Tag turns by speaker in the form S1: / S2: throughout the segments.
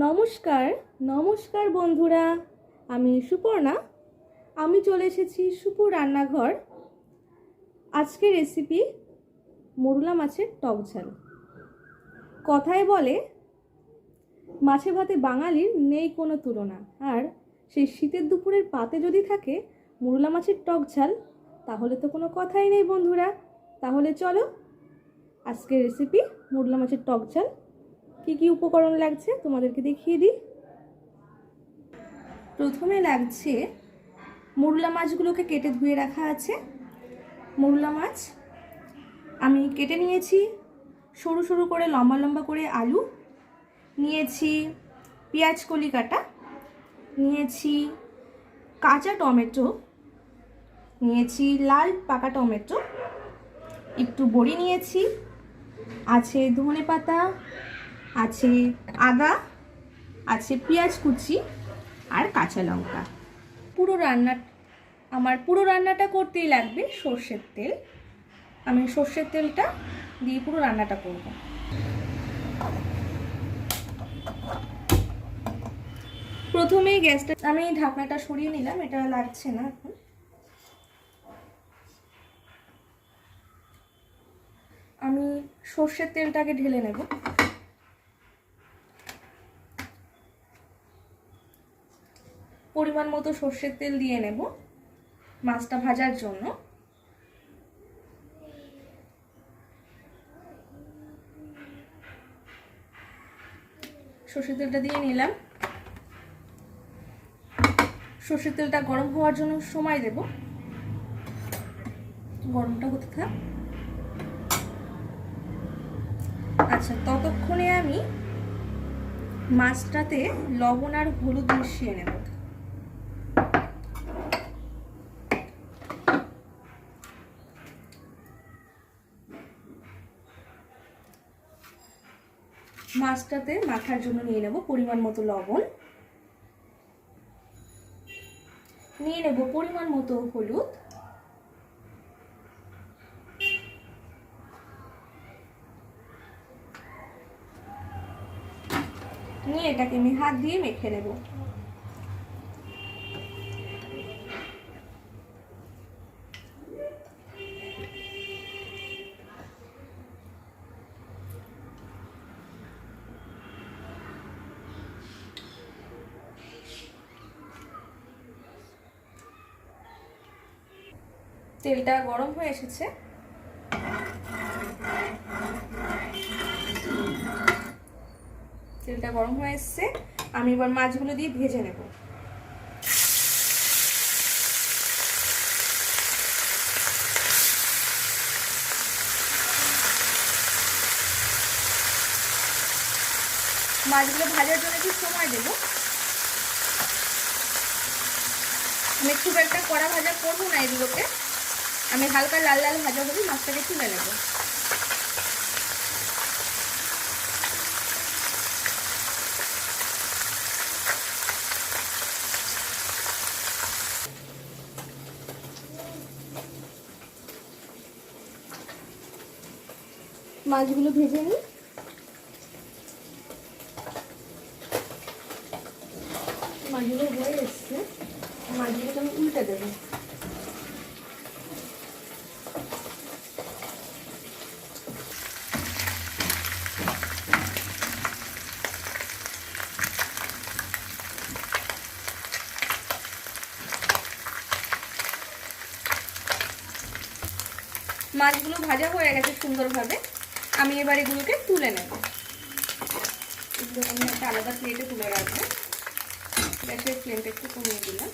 S1: নমস্কার নমস্কার বন্ধুরা, আমি সুপর্ণা। আমি চলে এসেছি সুপুর রান্নাঘর। আজকের রেসিপি মোরলা মাছের টক ঝাল। কথায় বলে মাছে ভাতে বাঙালির নেই কোনো তুলনা, আর সেই শীতের দুপুরের পাতে যদি থাকে মোরলা মাছের টক ঝাল, তাহলে তো কোনো কথাই নেই বন্ধুরা। তাহলে চলো আজকের রেসিপি মোরলা মাছের টক ঝাল। কী কী উপকরণ লাগছে তোমাদেরকে দেখিয়ে দিই। প্রথমে লাগছে মোরলা মাছগুলোকে কেটে ধুয়ে রাখা আছে। মোরলা মাছ আমি কেটে নিয়েছি সরু সরু করে, লম্বা লম্বা করে। আলু নিয়েছি, পেঁয়াজ কলি কাটা নিয়েছি, কাঁচা টমেটো নিয়েছি, লাল পাকা টমেটো, একটু বড়ি নিয়েছি, আছে ধনে পাতা, আছে আদা, আছে পেঁয়াজ কুচি আর কাঁচা লঙ্কা। পুরো রান্নাটা করতেই লাগবে সর্ষের তেল। আমি সর্ষের তেলটা দিয়ে পুরো রান্নাটা করব। প্রথমেই গ্যাসটা আমি ঢাকনাটা সরিয়ে নিলাম, এটা লাগছে না এখন। আমি সর্ষের তেলটাকে ঢেলে নেব। পরিমাণ মতো সর্ষের তেল দিয়ে নেব মাছটা ভাজার জন্য। সর্ষের তেলটা দিয়ে নিলাম। সর্ষের তেলটা গরম হওয়ার জন্য সময় দেব। গরমটা হতে থাক। আচ্ছা, ততক্ষণে আমি মাছটাতে লবণ আর হলুদ মিশিয়ে নেব। মাছটাতে মাখার জন্য নিয়ে নেব পরিমাণ মতো লবণ, নিয়ে নেব পরিমাণ মতো হলুদ, নিয়ে এটাকে আমি হাত দিয়ে মেখে নেব। তেলটা গরম হয়ে এসেছে। তেলটা গরম হয়ে এসেছে, আমি এবার মাছগুলো দিয়ে ভেজে নেব। মাছগুলো ভাজার জন্য একটু সময় দেব। আমি খুব একটা কড়া ভাজা করবো না এগুলোকে, আমি হালকা লাল লাল ভাজা হলে মাছটাকে তুলে নেব। মাছগুলো ভেজে নিই। মাছগুলো হয়ে এসছে, মাছগুলোকে আমি উল্টে দেবো। মাছগুলো ভাজা হয়ে গেছে সুন্দরভাবে, আমি এবার এগুলোকে তুলে নেব। এগুলো আমি একটা আলাদা প্লেটে তুলে রাখবো। গ্যাসের ফ্লেমটা একটু কমিয়ে দিলাম।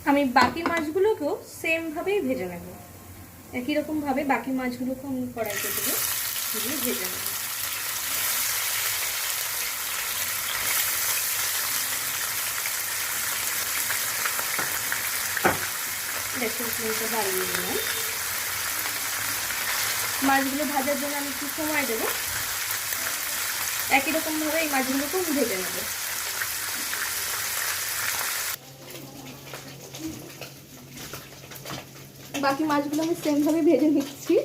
S1: আমি বাকি মাছগুলোকেও সেম ভাবেই ভেজে নেব। একই রকম ভাবে বাকি মাছগুলোকে আমি কড়াইতে দেবো, এগুলো ভেজে নেব। গ্যাসের ফ্লেমটা বাড়িয়ে দিলাম। মাছগুলো ভাজার জন্য আমি একটু সময় দেবো। একই রকমভাবে এই মাছগুলোকেও ভেজে নেব। বাকি মাছগুলো আমি সেমভাবে ভেজে নিচ্ছি।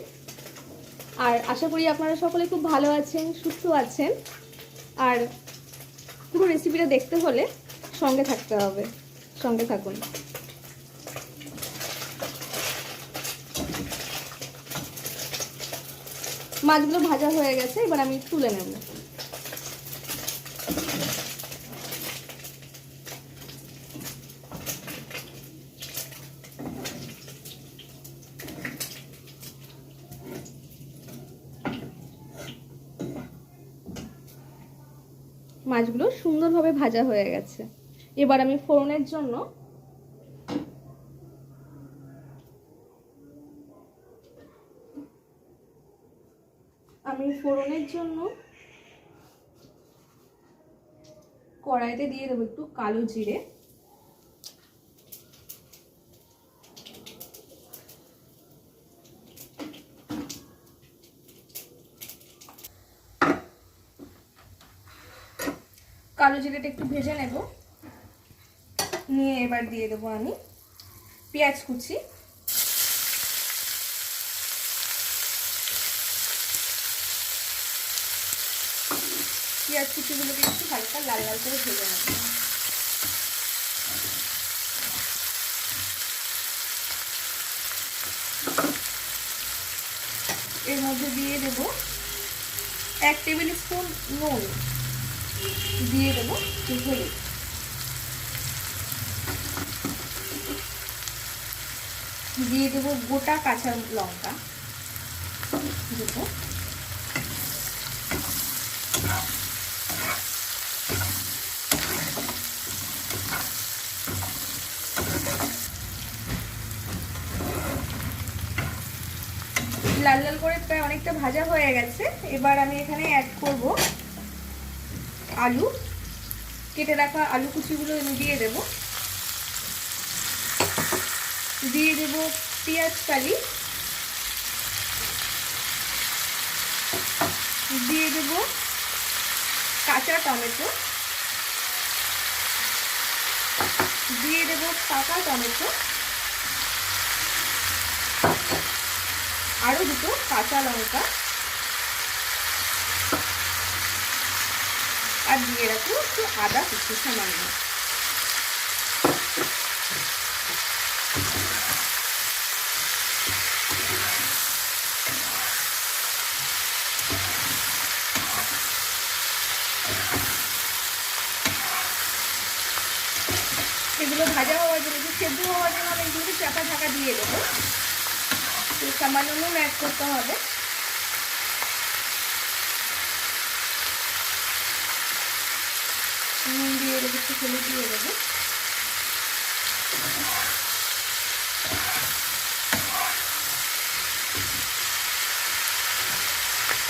S1: আর আশা করি আপনারা সকলে খুব ভালো আছেন, সুস্থ আছেন। আর পুরো রেসিপিটা দেখতে হলে সঙ্গে থাকতে হবে, সঙ্গে থাকুন। মাছগুলো ভাজা হয়ে গেছে, এবার আমি তুলে নেব। মাছগুলো সুন্দরভাবে ভাজা হয়ে গেছে। এবার আমি ফোড়নের জন্য কড়াইতে দিয়ে দেবো একটু কালো জিরে, কালো জিরেটা একটু ভেজে নেব। নিয়ে এবার দিয়ে দেবো আমি পেঁয়াজ কুচি, পেঁয়াজ কুচিগুলোকে একটু হালকা লাল লাল করে ভেজে নেব। এর মধ্যে দিয়ে দেব 1 টেবিল স্পুন নুন, দিয়ে দেবো হলুদ, দিয়ে দেবো গোটা কাঁচা লঙ্কা দুটো, লাল লাল করে প্রায় অনেকটা ভাজা হয়ে গেছে। এবার আমি এখানে অ্যাড করব আলু, কেটে রাখা আলু কুচিগুলো দিয়ে দেব। দিয়ে দেব পেঁয়াজ কালি, দিয়ে দেব কাঁচা টমেটো, দিয়ে দেব পাকা টমেটো, আরো দুটো কাঁচা লঙ্কা, আর দিয়ে রাখবো একটু আদা কুচি সামান্য। এগুলো ভাজা হওয়ার জন্য, একটু সেদ্ধ হওয়ার জন্য আমি এগুলোকে চাপা ঢাকা দিয়ে দেবো। সামান্য নুন অ্যাড করতে হবে। নুন দিয়ে দেবো, একটু হলুদ দিয়ে দেবো।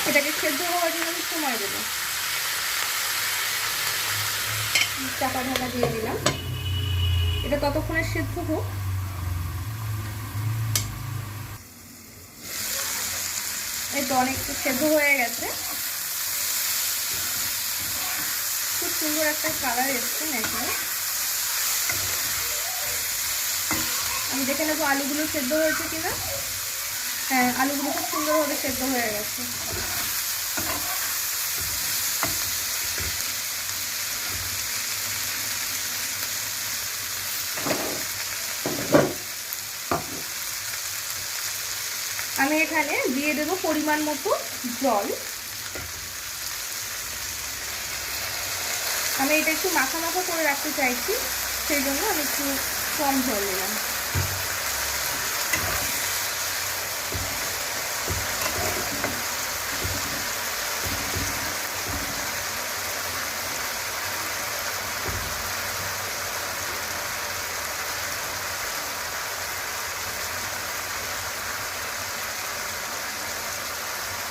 S1: এটাকে সেদ্ধ হওয়ার জন্য আমি সময় দেবো। চাপা ঢাকা দিয়ে দিলাম, এটা ততক্ষণে সেদ্ধ হোক। এই তো অনেকটা সেদ্ধ হয়ে গেছে, খুব সুন্দর একটা কালার এসছে। এখন আমি দেখে নেবো আলুগুলো সেদ্ধ হয়েছে কিনা। হ্যাঁ, আলুগুলো খুব সুন্দরভাবে সেদ্ধ হয়ে গেছে। আমি এখানে দিয়ে দেব পরিমাণ মতো জল। আমি এটা একটু মাখা মাখা করে রাখতে চাইছি, সেই জন্য আমি একটু কম জল দিলাম।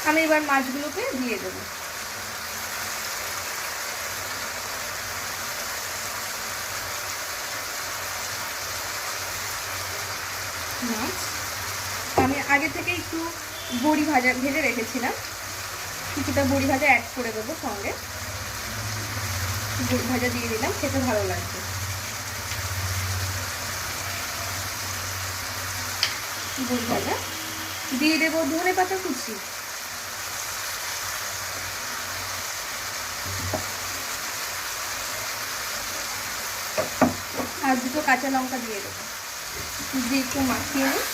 S1: আমি এবার মাছগুলোকে দিয়ে দেবো। মাছ আমি আগে থেকে একটু বড়ি ভেজে রেখেছিলাম, কিছুটা বড়ি ভাজা অ্যাড করে দেবো সঙ্গে। বড়ি ভাজা দিয়ে দিলাম, খেতে ভালো লাগবে। বড়ি ভাজা দিয়ে দেবো ধনেপাতা কুচি, আর দুটো কাঁচা লঙ্কা দিয়ে দেবো, দিয়ে একটু মাখিয়ে নিই।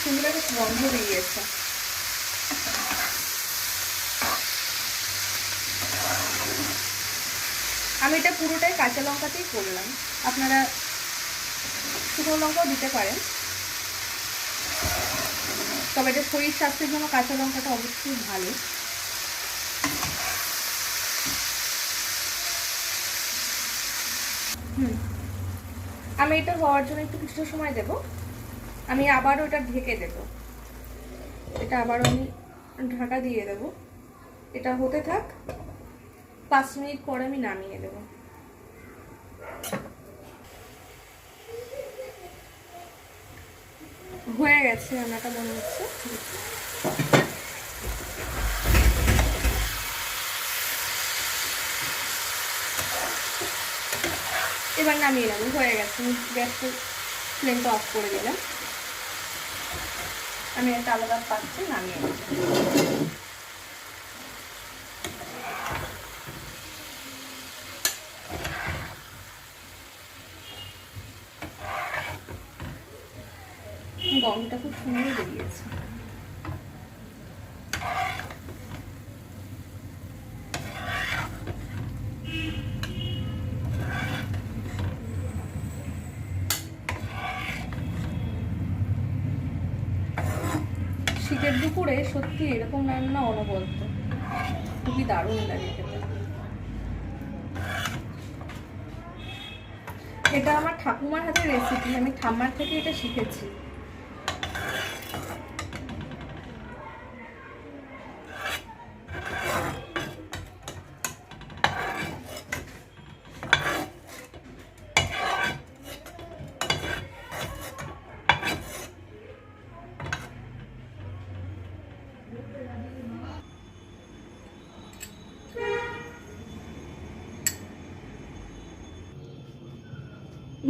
S1: সুন্দর একটা গন্ধ বেরিয়েছে। আমি এটা পুরোটাই কাঁচা লঙ্কাতেই করলাম, আপনারা শুকনো লঙ্কাও দিতে পারেন, তবে এটা শরীর স্বাস্থ্যের জন্য কাঁচা লঙ্কাটা অবশ্যই ভালো। আমি এটা হওয়ার জন্য একটু কিছুটা সময় দেব, আমি আবারও এটা ঢেকে দেব, এটা আবারও আমি ঢাকা দিয়ে দেব, এটা হতে থাক। 5 মিনিট পরে আমি নামিয়ে দেব। হয়ে গেছে রান্নাটা মনে হচ্ছে। এবার নামিয়ে নেব, হয়ে গেছে। গ্যাসের ফ্লেমটা অফ করে দিলাম, আমি একটা আলাদা পাত্রে নামিয়ে নেব। গন্ধটা খুব সুন্দর বেরিয়েছে। শীতের দুপুরে সত্যি এরকম রান্না অনবদ্য, খুবই দারুণ লাগে খেতে। এটা আমার ঠাকুমার হাতের রেসিপি, আমি ঠাম্মার থেকে এটা শিখেছি।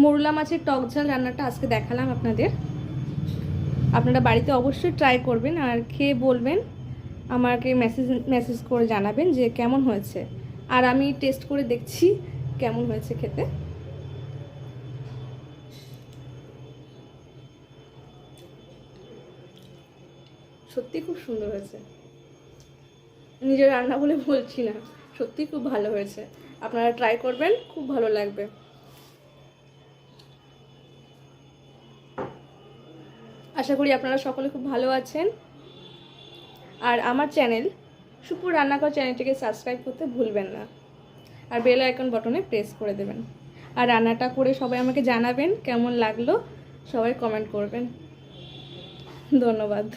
S1: মোরলা মাছের টক ঝাল রান্নাটা আজকে দেখালাম আপনাদের, আপনারা বাড়িতে অবশ্যই ট্রাই করবেন আর খেয়ে বলবেন, আমাকে মেসেজ করে জানাবেন যে কেমন হয়েছে। আর আমি টেস্ট করে দেখছি কেমন হয়েছে খেতে। সত্যি খুব সুন্দর হয়েছে, নিজের রান্না বলে বলছি না, সত্যি খুব ভালো হয়েছে। আপনারা ট্রাই করবেন, খুব ভালো লাগবে। আশা করি আপনারা সকলে খুব ভালো আছেন। আর আমার চ্যানেল সুপুর রান্নাঘর চ্যানেলটিকে সাবস্ক্রাইব করতে ভুলবেন না, আর বেল আইকন বাটনে প্রেস করে দেবেন। আর রান্নাটা করে সবাই আমাকে জানাবেন কেমন লাগলো, সবাই কমেন্ট করবেন। ধন্যবাদ।